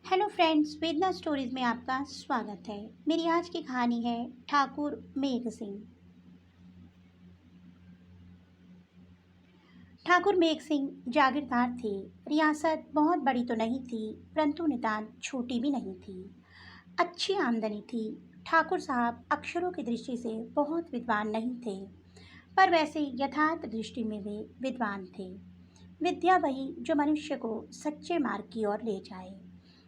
Hello friends, वेदना stories में आपका स्वागत है। मेरी आज की कहानी है ठाकुर मेघ सिंह। ठाकुर मेघ सिंह जागीरदार थे। रियासत बहुत बड़ी तो नहीं थी, परंतु नितांत छोटी भी नहीं थी। अच्छी आमदनी थी। ठाकुर साहब अक्षरों की दृष्टि से बहुत विद्वान नहीं थे, पर वैसे यथार्थ दृष्टि में वे विद्वान थे। विद्या वही जो मनुष्य को सच्चे मार्ग की ओर ले जाए।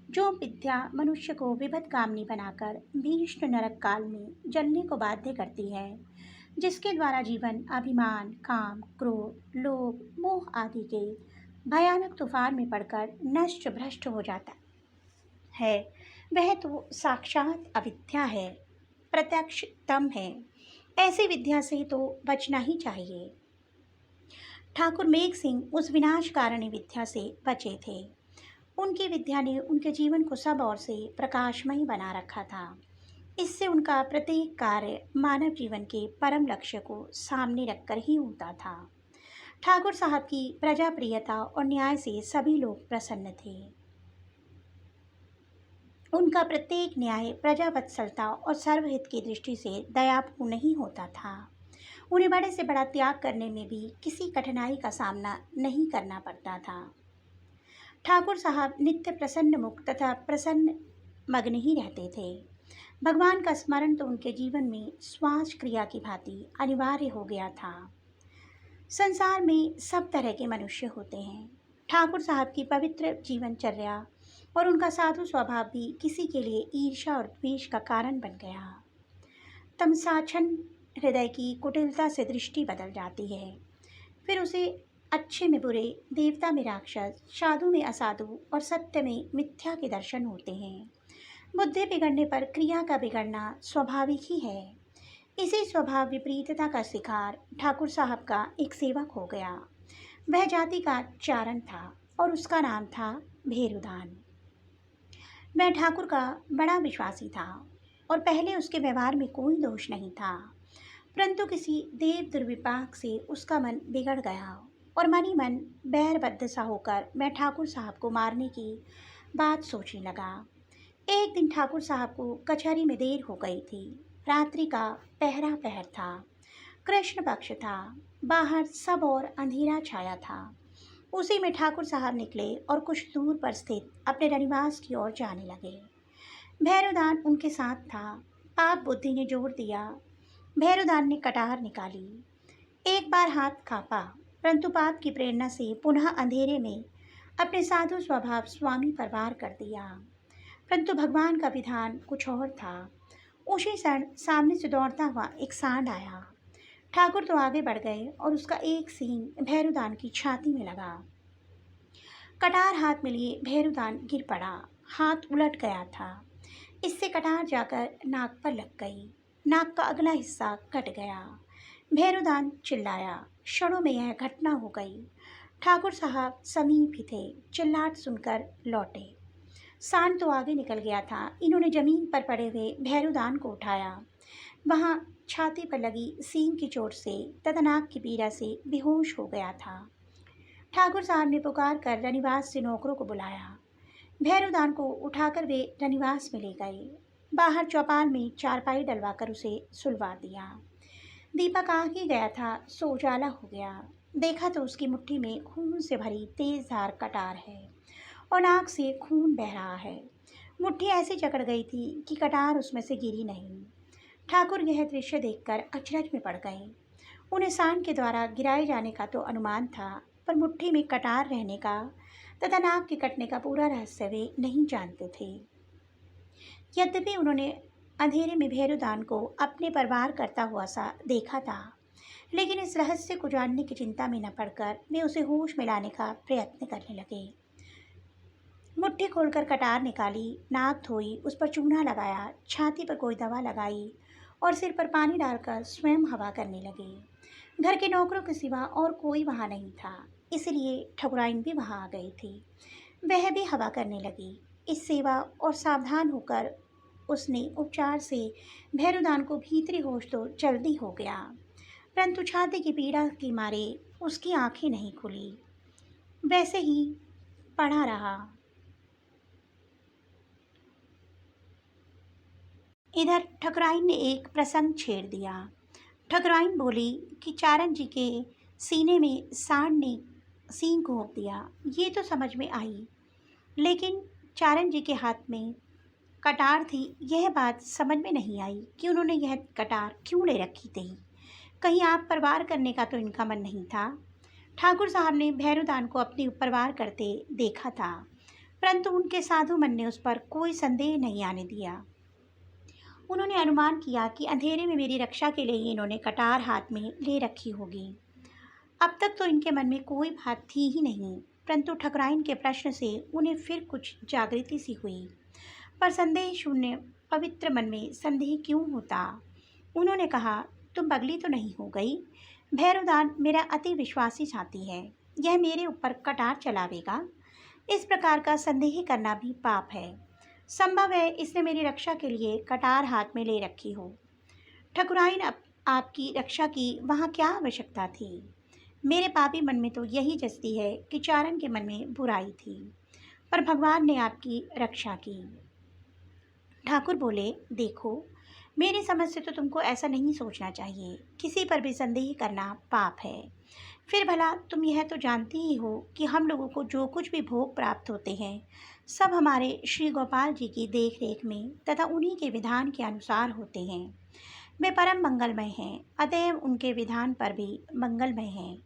जो विद्या मनुष्य को विपथगामिनी बनाकर भीष्ण नरक काल में जलने को बाध्य करती है, जिसके द्वारा जीवन अभिमान, काम, क्रोध, लोभ, मोह आदि के भयानक तूफान में पड़कर नष्ट भ्रष्ट हो जाता है, वह तो साक्षात अविद्या है, प्रत्यक्ष तम है। ऐसी विद्या से तो बचना ही चाहिए। ठाकुर मेघ सिंह उस विनाशकारिणी विद्या से बचे थे। उनकी विद्या ने उनके जीवन को सब ओर से प्रकाशमयी बना रखा था। इससे उनका प्रत्येक कार्य मानव जीवन के परम लक्ष्य को सामने रखकर ही होता था। ठाकुर साहब की प्रजाप्रियता और न्याय से सभी लोग प्रसन्न थे। उनका प्रत्येक न्याय प्रजावत्सलता और सर्वहित की दृष्टि से दयापूर्ण नहीं होता था। उन्हें बड़े से बड़ा त्याग करने में भी किसी कठिनाई का सामना नहीं करना पड़ता था। ठाकुर साहब नित्य प्रसन्न मुख तथा प्रसन्न मग्न ही रहते थे। भगवान का स्मरण तो उनके जीवन में श्वास क्रिया की भांति अनिवार्य हो गया था। संसार में सब तरह के मनुष्य होते हैं। ठाकुर साहब की पवित्र जीवनचर्या और उनका साधु स्वभाव भी किसी के लिए ईर्ष्या और द्वेष का कारण बन गया। तमसाछन हृदय की कुटिलता से दृष्टि बदल जाती है। फिर उसे अच्छे में बुरे, देवता में राक्षस, साधु में असाधु और सत्य में मिथ्या के दर्शन होते हैं। बुद्धि बिगड़ने पर क्रिया का बिगड़ना स्वाभाविक ही है। इसी स्वभाव विपरीतता का शिकार ठाकुर साहब का एक सेवक हो गया। वह जाति का चारण था और उसका नाम था भेरुदान। वह ठाकुर का बड़ा विश्वासी था और पहले उसके व्यवहार में कोई दोष नहीं था, परंतु किसी देव दुर्विपाक से उसका मन बिगड़ गया और मन ही मन बैरबद्ध सा होकर मैं ठाकुर साहब को मारने की बात सोचने लगा। एक दिन ठाकुर साहब को कचहरी में देर हो गई थी। रात्रि का पहरा पहर था। कृष्ण पक्ष था। बाहर सब और अंधेरा छाया था। उसी में ठाकुर साहब निकले और कुछ दूर पर स्थित अपने रनिवास की ओर जाने लगे। भैरवदान उनके साथ था। पाप बुद्धि ने जोर दिया। भैरवदान ने कटार निकाली। एक बार हाथ कांपा, परंतु पाप की प्रेरणा से पुनः अंधेरे में अपने साधु स्वभाव स्वामी पर वार कर दिया। परंतु भगवान का विधान कुछ और था। उसी क्षण सामने से दौड़ता हुआ एक सांड आया। ठाकुर तो आगे बढ़ गए और उसका एक सींग भैरुदान की छाती में लगा। कटार हाथ में लिए भैरुदान गिर पड़ा। हाथ उलट गया था। इससे कटार जाकर नाक पर लग गई। नाक का अगला हिस्सा कट गया। भैरुदान चिल्लाया। क्षणों में यह घटना हो गई। ठाकुर साहब समीप ही थे। चिल्लाहट सुनकर लौटे। सांड तो आगे निकल गया था। इन्होंने जमीन पर पड़े हुए भैरुदान को उठाया। वहाँ छाती पर लगी सींग की चोट से तथा नाक की पीड़ा से बेहोश हो गया था। ठाकुर साहब ने पुकार कर रनिवास से नौकरों को बुलाया। भैरुदान को उठाकर वे रनिवास में ले गए। बाहर चौपाल में चारपाई डलवाकर उसे सुलवा दिया। दीपक आ ही गया था सो उजाला हो गया। देखा तो उसकी मुट्ठी में खून से भरी तेज धार कटार है और नाक से खून बह रहा है। मुट्ठी ऐसी जकड़ गई थी कि कटार उसमें से गिरी नहीं। ठाकुर यह दृश्य देखकर अचरज में पड़ गए। उन्हें सांड के द्वारा गिराए जाने का तो अनुमान था, पर मुट्ठी में कटार रहने का तथा नाक के कटने का पूरा रहस्य वे नहीं जानते थे। यद्यपि उन्होंने अंधेरे में भैरुदान को अपने पर वार करता हुआ सा देखा था, लेकिन इस रहस्य को जानने की चिंता में न पड़कर वे उसे होश में लाने का प्रयत्न करने लगे। मुट्ठी खोलकर कटार निकाली, नाक धोई, उस पर चूना लगाया, छाती पर कोई दवा लगाई और सिर पर पानी डालकर स्वयं हवा करने लगे। घर के नौकरों के सिवा और कोई वहाँ नहीं था, इसलिए ठकुराइन भी वहाँ आ गई थी। वह भी हवा करने लगी। इस सेवा और सावधान होकर उसने उपचार से भैरुदान को भीतरी होश तो जल्दी हो गया, परंतु छाती की पीड़ा के मारे उसकी आंखें नहीं खुली। वैसे ही पड़ा रहा। इधर ठकुराइन ने एक प्रसंग छेड़ दिया। ठकुराइन बोली कि चारण जी के सीने में सांड ने सींग घोंप दिया। ये तो समझ में आई, लेकिन चारण जी के हाथ में कटार थी, यह बात समझ में नहीं आई कि उन्होंने यह कटार क्यों ले रखी थी। कहीं आप पर वार करने का तो इनका मन नहीं था। ठाकुर साहब ने भैरूदान को अपने ऊपर वार करते देखा था, परंतु उनके साधु मन ने उस पर कोई संदेह नहीं आने दिया। उन्होंने अनुमान किया कि अंधेरे में मेरी रक्षा के लिए इन्होंने कटार हाथ में ले रखी होगी। अब तक तो इनके मन में कोई बात थी ही नहीं, परंतु ठकुराइन के प्रश्न से उन्हें फिर कुछ जागृति सी हुई। पर संदेह शून्य पवित्र मन में संदेह क्यों होता। उन्होंने कहा, तुम पगली तो नहीं हो गई? भैरूदान मेरा अति विश्वासी साथी है, यह मेरे ऊपर कटार चलावेगा? इस प्रकार का संदेह करना भी पाप है। संभव है इसने मेरी रक्षा के लिए कटार हाथ में ले रखी हो। ठकुराइन, आपकी रक्षा की वहाँ क्या आवश्यकता थी? मेरे पापी मन में तो यही जचती है कि चारण के मन में बुराई थी, पर भगवान ने आपकी रक्षा की। ठाकुर बोले, देखो, मेरी समझ से तो तुमको ऐसा नहीं सोचना चाहिए। किसी पर भी संदेह करना पाप है। फिर भला तुम यह तो जानती ही हो कि हम लोगों को जो कुछ भी भोग प्राप्त होते हैं सब हमारे श्री गोपाल जी की देख रेख में तथा उन्हीं के विधान के अनुसार होते हैं। वे परम मंगलमय हैं, अतएव उनके विधान पर भी मंगलमय हैं।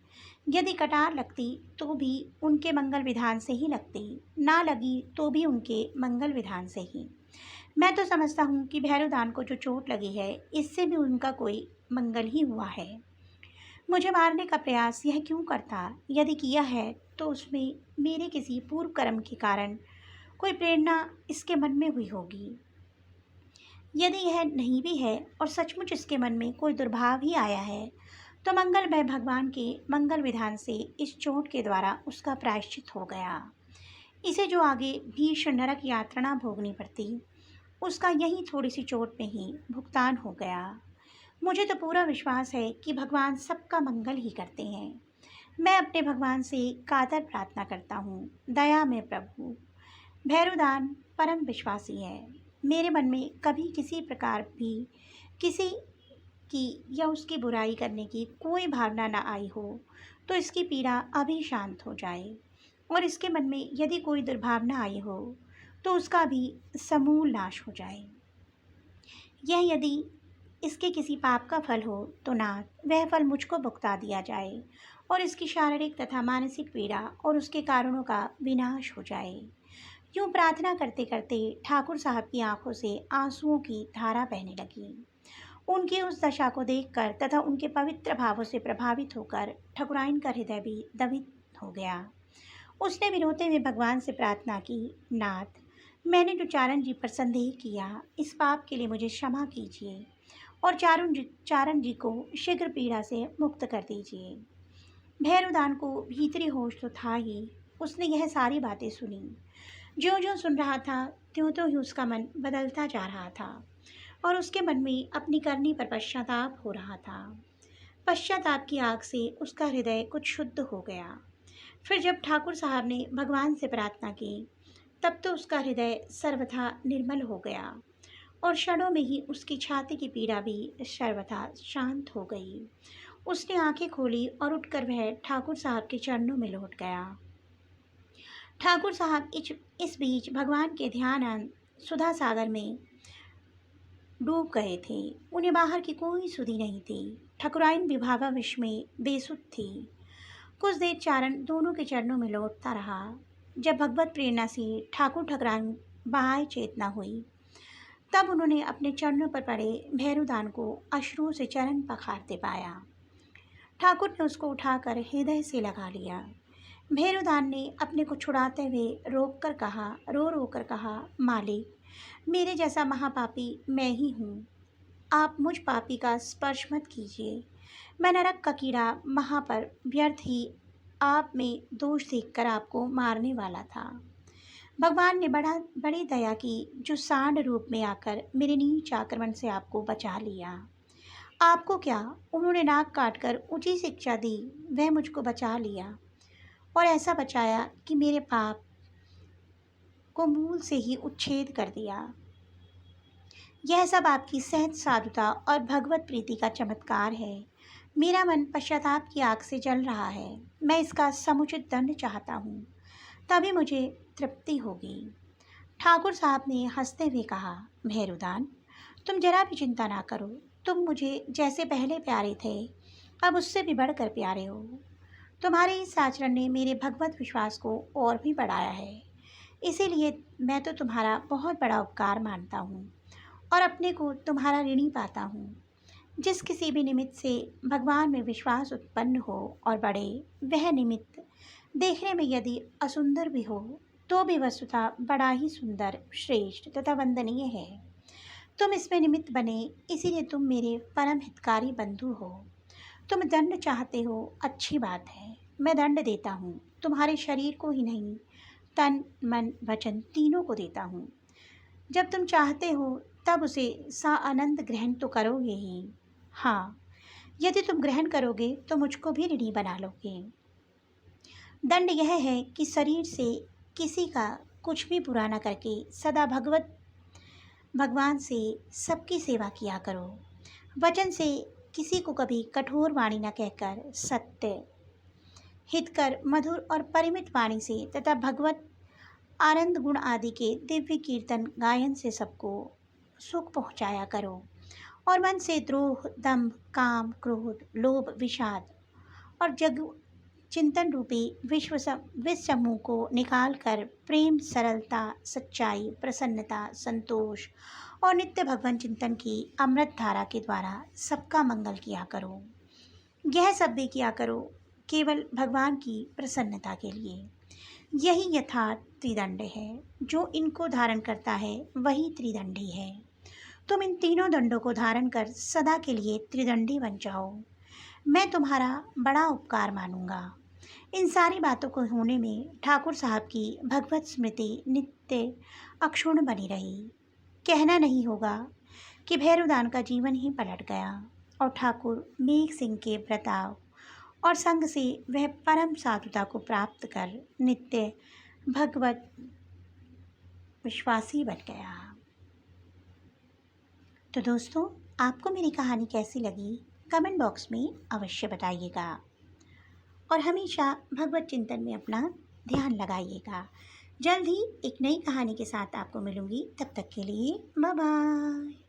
यदि कटार लगती तो भी उनके मंगल विधान से ही लगती, ना लगी तो भी उनके मंगल विधान से ही। मैं तो समझता हूँ कि भैरूदान को जो चोट लगी है इससे भी उनका कोई मंगल ही हुआ है। मुझे मारने का प्रयास यह क्यों करता? यदि किया है तो उसमें मेरे किसी पूर्व कर्म के कारण कोई प्रेरणा इसके मन में हुई होगी। यदि यह नहीं भी है और सचमुच इसके मन में कोई दुर्भाव ही आया है, तो मंगलमय भगवान के मंगल विधान से इस चोट के द्वारा उसका प्रायश्चित हो गया। इसे जो आगे भीषण नरक यातना भोगनी पड़ती, उसका यही थोड़ी सी चोट में ही भुगतान हो गया। मुझे तो पूरा विश्वास है कि भगवान सबका मंगल ही करते हैं। मैं अपने भगवान से कातर प्रार्थना करता हूँ, दया में प्रभु। भैरूदान परम विश्वासी है। मेरे मन में कभी किसी प्रकार भी किसी की या उसकी बुराई करने की कोई भावना न आई हो तो इसकी पीड़ा अभी शांत हो जाए, और इसके मन में यदि कोई दुर्भावना आई हो तो उसका भी समूल नाश हो जाए। यह यदि इसके किसी पाप का फल हो तो नाथ वह फल मुझको भुगता दिया जाए और इसकी शारीरिक तथा मानसिक पीड़ा और उसके कारणों का विनाश हो जाए। यूँ प्रार्थना करते करते ठाकुर साहब की आंखों से आंसुओं की धारा बहने लगी। उनकी उस दशा को देखकर तथा उनके पवित्र भावों से प्रभावित होकर ठकुराइन का हृदय भी दवित हो गया। उसने भी रोते हुए भगवान से प्रार्थना की, नाथ, मैंने जो चारण जी पर संदेह किया, इस पाप के लिए मुझे क्षमा कीजिए और चारण जी को शीघ्र पीड़ा से मुक्त कर दीजिए। भैरूदान को भीतरी होश तो था ही, उसने यह सारी बातें सुनी। ज्यों ज्यों सुन रहा था त्यों त्यों ही उसका मन बदलता जा रहा था और उसके मन में अपनी करनी पर पश्चाताप हो रहा था। पश्चाताप की आग से उसका हृदय कुछ शुद्ध हो गया। फिर जब ठाकुर साहब ने भगवान से प्रार्थना की तब तो उसका हृदय सर्वथा निर्मल हो गया और क्षणों में ही उसकी छाती की पीड़ा भी सर्वथा शांत हो गई। उसने आंखें खोली और उठकर वह ठाकुर साहब के चरणों में लौट गया। ठाकुर साहब इस बीच भगवान के ध्यान सुधा सागर में डूब गए थे। उन्हें बाहर की कोई सुधि नहीं थी। ठकुराइन भी भावाविश में बेसुध थी। कुछ देर चारण दोनों के चरणों में लौटता रहा। जब भगवत प्रेरणा से ठाकुर ठकुराइन बाह्य चेतना हुई तब उन्होंने अपने चरणों पर पड़े भैरूदान को अश्रुओं से चरण पखारते पाया। ठाकुर ने उसको उठाकर हृदय से लगा लिया। भैरूदान ने अपने को छुड़ाते हुए रो कर कहा, मालिक, मेरे जैसा महापापी मैं ही हूँ। आप मुझ पापी का स्पर्श मत कीजिए। मैं नरक का कीड़ा वहाँ पर व्यर्थ ही आप में दोष देखकर आपको मारने वाला था। भगवान ने बड़ी दया की जो सांड रूप में आकर मेरे नीच आक्रमण से आपको बचा लिया। आपको क्या, उन्होंने नाक काटकर ऊंची शिक्षा दी, वह मुझको बचा लिया और ऐसा बचाया कि मेरे पाप को मूल से ही उच्छेद कर दिया। यह सब आपकी सहज साधुता और भगवत प्रीति का चमत्कार है। मेरा मन पश्चाताप की आग से जल रहा है। मैं इसका समुचित दंड चाहता हूँ, तभी मुझे तृप्ति होगी। ठाकुर साहब ने हंसते हुए कहा, भैरुदान, तुम जरा भी चिंता ना करो। तुम मुझे जैसे पहले प्यारे थे, अब उससे भी बढ़कर प्यारे हो। तुम्हारे इस आचरण ने मेरे भगवत विश्वास को और भी बढ़ाया है। इसीलिए मैं तो तुम्हारा बहुत बड़ा उपकार मानता हूँ और अपने को तुम्हारा ऋणी पाता हूँ। जिस किसी भी निमित्त से भगवान में विश्वास उत्पन्न हो और बढ़े, वह निमित्त देखने में यदि असुंदर भी हो तो भी वस्तुतः बड़ा ही सुंदर, श्रेष्ठ तथा वंदनीय है। तुम इसमें निमित्त बने, इसीलिए तुम मेरे परम हितकारी बंधु हो। तुम दंड चाहते हो, अच्छी बात है, मैं दंड देता हूँ। तुम्हारे शरीर को ही नहीं, तन मन वचन तीनों को देता हूँ। जब तुम चाहते हो तब उसे साआनंद ग्रहण तो करोगे ही। हाँ, यदि तुम ग्रहण करोगे तो मुझको भी ऋणी बना लोगे। दंड यह है कि शरीर से किसी का कुछ भी बुरा न करके सदा भगवान से सबकी सेवा किया करो। वचन से किसी को कभी कठोर वाणी न कहकर सत्य, हितकर, मधुर और परिमित वाणी से तथा भगवत आनंद गुण आदि के दिव्य कीर्तन गायन से सबको सुख पहुँचाया करो। और मन से द्रोह, दंभ, काम, क्रोध, लोभ, विषाद और जग चिंतन रूपी विश्व समूह को निकाल कर प्रेम, सरलता, सच्चाई, प्रसन्नता, संतोष और नित्य भगवान चिंतन की अमृत धारा के द्वारा सबका मंगल किया करो। यह सब भी किया करो केवल भगवान की प्रसन्नता के लिए। यही यथार्थ त्रिदंड है। जो इनको धारण करता है वही त्रिदंडी है। तुम इन तीनों दंडों को धारण कर सदा के लिए त्रिदंडी बन जाओ। मैं तुम्हारा बड़ा उपकार मानूंगा। इन सारी बातों को होने में ठाकुर साहब की भगवत स्मृति नित्य अक्षुण्ण बनी रही। कहना नहीं होगा कि भैरवदान का जीवन ही पलट गया और ठाकुर मेघ सिंह के बर्ताव और संग से वह परम साधुता को प्राप्त कर नित्य भगवत विश्वासी बन गया। तो दोस्तों, आपको मेरी कहानी कैसी लगी कमेंट बॉक्स में अवश्य बताइएगा और हमेशा भगवत चिंतन में अपना ध्यान लगाइएगा। जल्द ही एक नई कहानी के साथ आपको मिलूंगी। तब तक के लिए बाय बाय।